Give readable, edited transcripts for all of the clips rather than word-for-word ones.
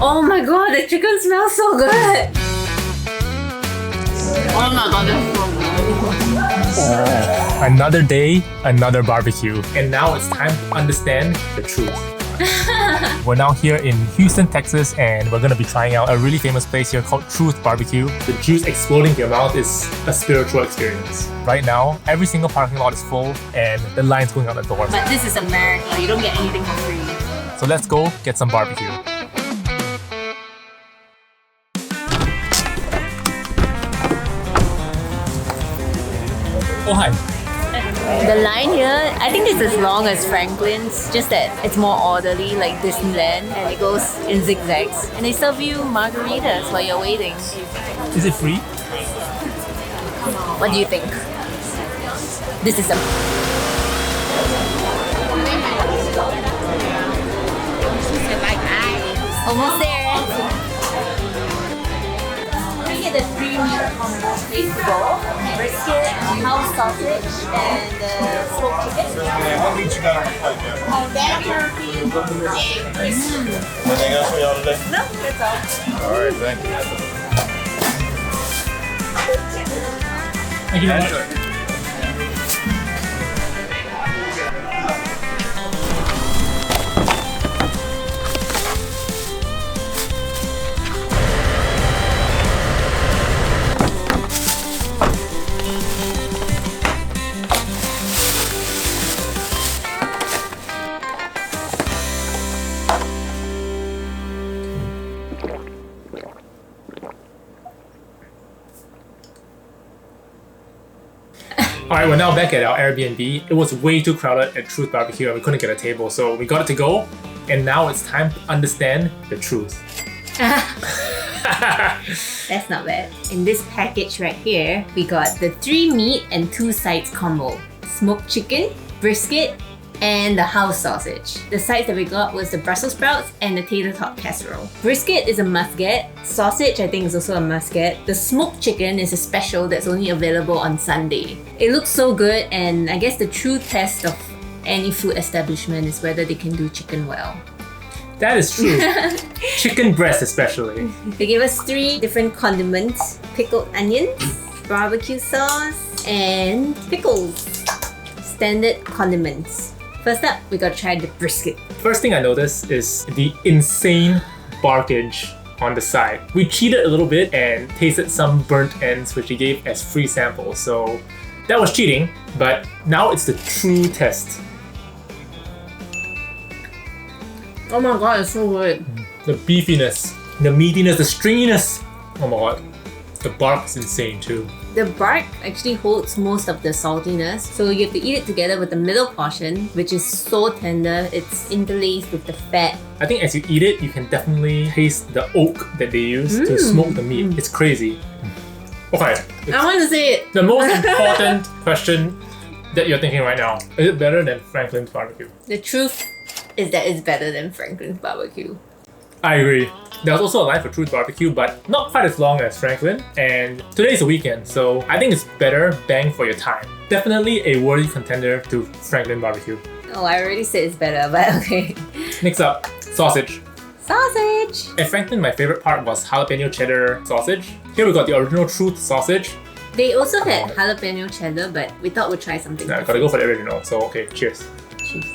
Oh my god, the chicken smells so good! Oh my god, that's so good. Another day, another barbecue. And now it's time to understand the truth. We're now here in Houston, Texas, and we're gonna be trying out a really famous place here called Truth Barbecue. The juice exploding in your mouth is a spiritual experience. Right now, every single parking lot is full and the line's going out the doors. But this is America, you don't get anything for free. So let's go get some barbecue. Oh, hi. The line here, I think it's as long as Franklin's, just that it's more orderly like Disneyland, and it goes in zigzags. And they serve you margaritas while you're waiting. Is it free? What do you think? This is a... Almost there. You get the 3 meat combo. Beef bowl, brisket, house sausage, and smoked chicken. What meat you got on the plate there? That turkey, Anything else for y'all today? No, that's all. All right, thank you. Thank you very much. Alright, we're now back at our Airbnb. It was way too crowded at Truth Barbecue and we couldn't get a table, so we got it to go. And now it's time to understand the truth. That's not bad. In this package right here, we got the 3 meat and 2 sides combo. Smoked chicken, brisket, and the house sausage. The sides that we got was the Brussels sprouts and the tater tot casserole. Brisket is a must-get. Sausage, I think, is also a must-get. The smoked chicken is a special that's only available on Sunday. It looks so good, and I guess the true test of any food establishment is whether they can do chicken well. That is true. Chicken breast especially. They gave us 3 different condiments: pickled onions, barbecue sauce, and pickles. Standard condiments. First up, we gotta try the brisket. First thing I noticed is the insane barkage on the side. We cheated a little bit and tasted some burnt ends which he gave as free samples, so that was cheating, but now it's the true test. Oh my god, it's so good. The beefiness, the meatiness, the stringiness. Oh my god. The bark is insane too. The bark actually holds most of the saltiness, so you have to eat it together with the middle portion, which is so tender, it's interlaced with the fat. I think as you eat it, you can definitely taste the oak that they use to smoke the meat. It's crazy. Okay. I want to say it. The most important question that you're thinking right now, is it better than Franklin's barbecue? The truth is that it's better than Franklin's barbecue. I agree. There was also a line for Truth Barbecue, but not quite as long as Franklin. And today's a weekend, so I think it's better bang for your time. Definitely a worthy contender to Franklin Barbecue. Oh, I already said it's better, but okay. Next up, sausage. Sausage! At Franklin, my favorite part was jalapeno cheddar sausage. Here we got the original Truth sausage. They also had jalapeno cheddar, but we thought we'd try something Yeah, I different. gotta go for the original, so okay, cheers. Cheers.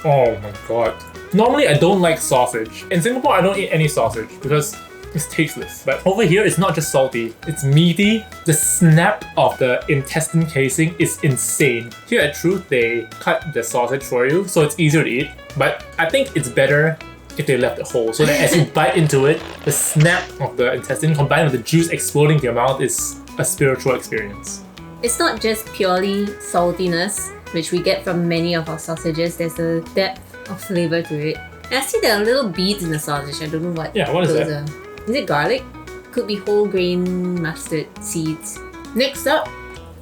Oh my god. Normally I don't like sausage. In Singapore I don't eat any sausage because it's tasteless. But over here it's not just salty, it's meaty. The snap of the intestine casing is insane. Here at Truth they cut the sausage for you so it's easier to eat. But I think it's better if they left it whole so that as you bite into it, the snap of the intestine combined with the juice exploding to your mouth is a spiritual experience. It's not just purely saltiness, which we get from many of our sausages. There's a depth of flavor to it. And I see there are little beads in the sausage. I don't know what Yeah, what is those that? are. Is it garlic? Could be whole grain mustard seeds. Next up,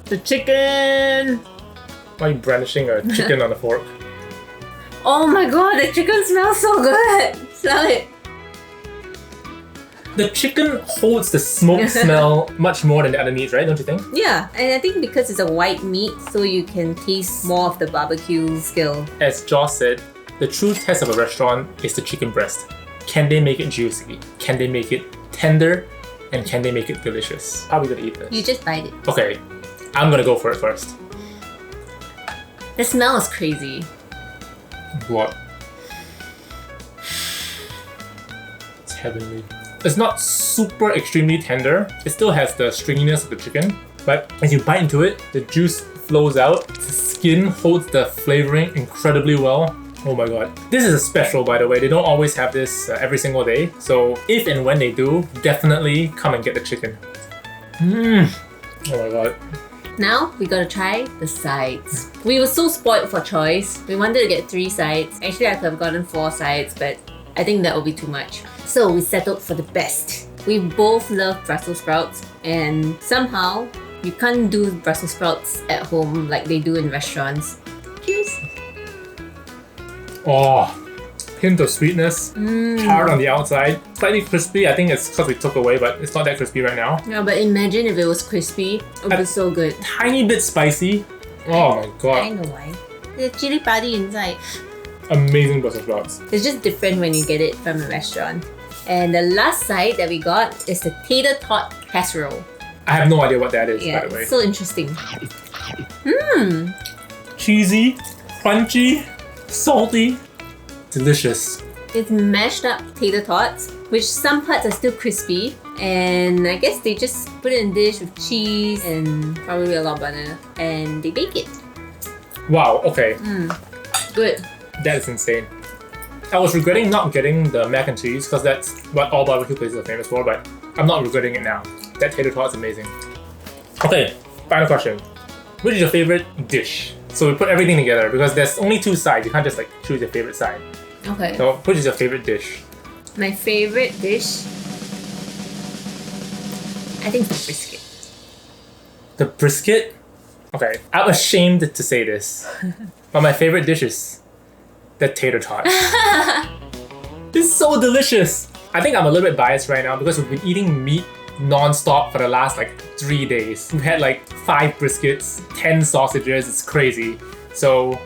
the chicken. Why are you brandishing a chicken on a fork? Oh my god, the chicken smells so good. Smell it. The chicken holds the smoke smell much more than the other meats, right? Don't you think? Yeah, and I think because it's a white meat, so you can taste more of the barbecue skill. As Joss said, The true test of a restaurant is the chicken breast. Can they make it juicy? Can they make it tender? And can they make it delicious? How are we gonna eat this? You just bite it. Okay, I'm gonna go for it first. The smell is crazy. What? It's heavenly. It's not super extremely tender. It still has the stringiness of the chicken, but as you bite into it, the juice flows out. The skin holds the flavoring incredibly well. Oh my god. This is a special, by the way. They don't always have this every single day. So if and when they do, definitely come and get the chicken. Oh my god. Now we gotta try the sides. We were so spoiled for choice. We wanted to get 3 sides. Actually, I could have gotten 4 sides, but I think that would be too much. So we settled for the best. We both love Brussels sprouts, and somehow you can't do Brussels sprouts at home like they do in restaurants. Cheers! Oh, hint of sweetness, charred on the outside, slightly crispy. I think it's because we took away, but it's not that crispy right now. Yeah, but imagine if it was crispy. It would be so good. Tiny bit spicy. Oh my I god. know why. The chili padi inside. Amazing Brussels sprouts. It's just different when you get it from a restaurant. And the last side that we got is the tater tot casserole. I have no idea what that is, Yeah, by the way. it's so interesting. Cheesy, crunchy, salty, delicious. It's mashed up tater tots, which some parts are still crispy. And I guess they just put it in a dish with cheese and probably a lot of butter. And they bake it. Wow, okay. Good. That is insane. I was regretting not getting the mac and cheese because that's what all barbecue places are famous for, but I'm not regretting it now. That tater tot is amazing. Okay, final question. Which is your favorite dish? So we put everything together because there's only 2 sides. You can't just like choose your favorite side. Okay. So which is your favorite dish? My favorite dish, I think the brisket. The brisket? Okay, I'm ashamed to say this, but my favorite dish is the tater tot. It's so delicious. I think I'm a little bit biased right now because we've been eating meat non-stop for the last like 3 days. We've had like 5 briskets, 10 sausages, it's crazy. So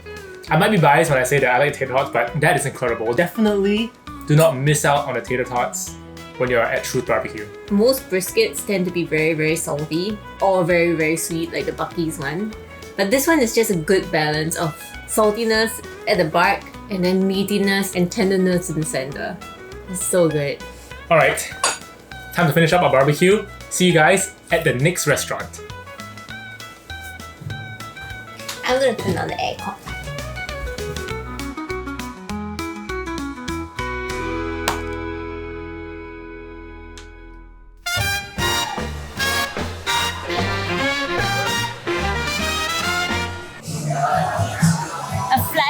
I might be biased when I say that I like tater tots, but that is incredible. Definitely do not miss out on the tater tots when you're at Truth Barbecue. Most briskets tend to be very, very salty or very, very sweet, like the Bucky's one. But this one is just a good balance of saltiness at the bark and then meatiness and tenderness in the center. It's so good. Alright, time to finish up our barbecue. See you guys at the next restaurant. I'm gonna turn on the aircon.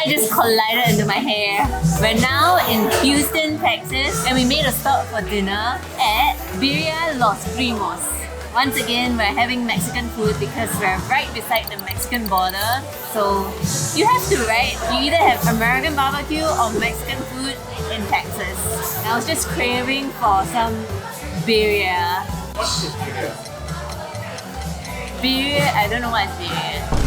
Just collided into my hair. We're now in Houston, Texas, and we made a stop for dinner at Birria Los Primos. Once again, we're having Mexican food because we're right beside the Mexican border. So you have to, right? You either have American barbecue or Mexican food in Texas. I was just craving for some birria. What's this birria? Birria, I don't know what is birria.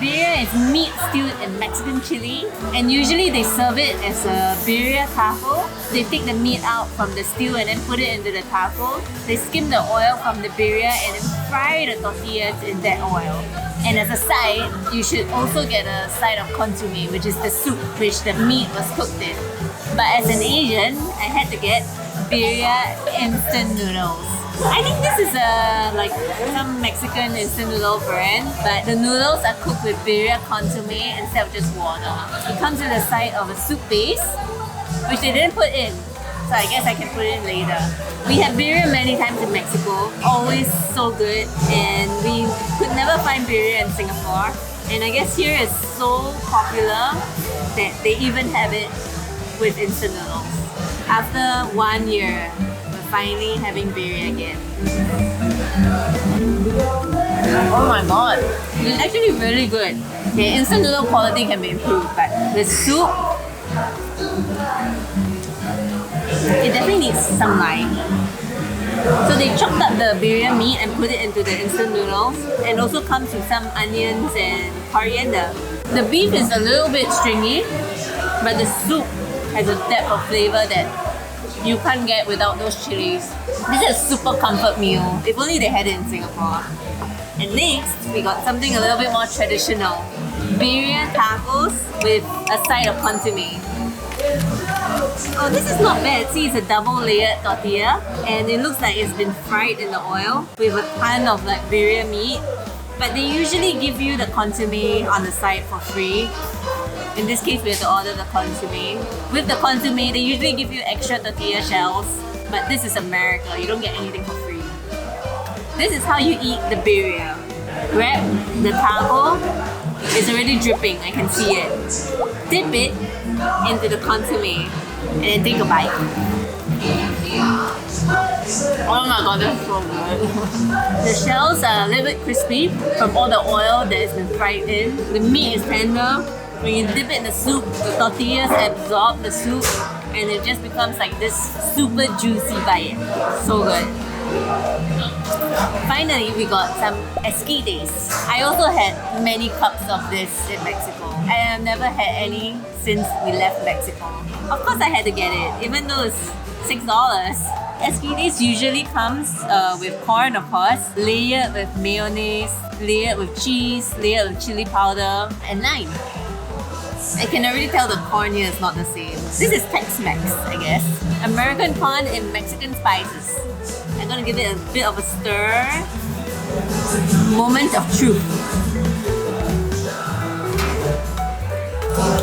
Birria is meat stewed in Mexican chili, and usually they serve it as a birria taco. They take the meat out from the stew and then put it into the taco. They skim the oil from the birria and then fry the tortillas in that oil. And as a side, you should also get a side of consomme, which is the soup which the meat was cooked in. But as an Asian, I had to get birria instant noodles. I think this is like some Mexican instant noodle brand, but the noodles are cooked with birria consomme instead of just water. It comes with a side of a soup base, which they didn't put in, so I guess I can put it in later. We had birria many times in Mexico, always so good, and we could never find birria in Singapore. And I guess here it's so popular that they even have it with instant noodles. After 1 year, finally having birria again. Oh my god, it's actually really good. Okay, instant noodle quality can be improved, but the soup, it definitely needs some lime. So they chopped up the birria meat and put it into the instant noodles, and also comes with some onions and coriander. The beef is a little bit stringy, but the soup has a depth of flavor that you can't get without those chilies. This is a super comfort meal. If only they had it in Singapore. And next, we got something a little bit more traditional. Birria tacos with a side of consomme. Oh, this is not bad. See, it's a double layered tortilla and it looks like it's been fried in the oil with a ton of like birria meat. But they usually give you the consomme on the side for free. In this case, we have to order the consomme. With the consomme, they usually give you extra tortilla shells. But this is America. You don't get anything for free. This is how you eat the birria. Grab the taco. It's already dripping. I can see it. Dip it into the consomme and then take a bite. Oh my god, that's so good. The shells are a little bit crispy from all the oil that has been fried in. The meat is tender. When you dip it in the soup, the tortillas absorb the soup and it just becomes like this super juicy bite. So good. Finally, we got some esquites. I also had many cups of this in Mexico. I have never had any since we left Mexico. Of course I had to get it, even though it's $6. Esquites usually comes with corn, of course, layered with mayonnaise, layered with cheese, layered with chili powder, and lime. I can already tell the corn here is not the same. This is Tex-Mex, I guess. American corn in Mexican spices. I'm gonna give it a bit of a stir. Moment of truth.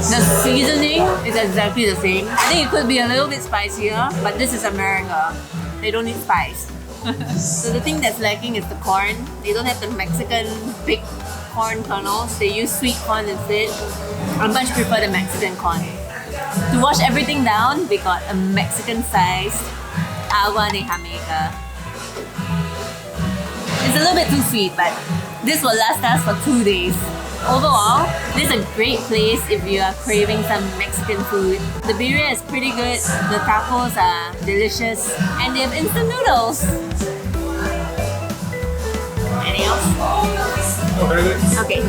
The seasoning is exactly the same. I think it could be a little bit spicier, but this is America. They don't need spice. So the thing that's lacking is the corn. They don't have the Mexican big corn kernels. They use sweet corn instead. I much prefer the Mexican corn. To wash everything down, we got a Mexican-sized agua de Jamaica. It's a little bit too sweet, but this will last us for 2 days. Overall, this is a great place if you are craving some Mexican food. The birria is pretty good, the tacos are delicious, and they have instant noodles. Anything else? Oh, very good. Okay.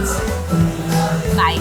Bye.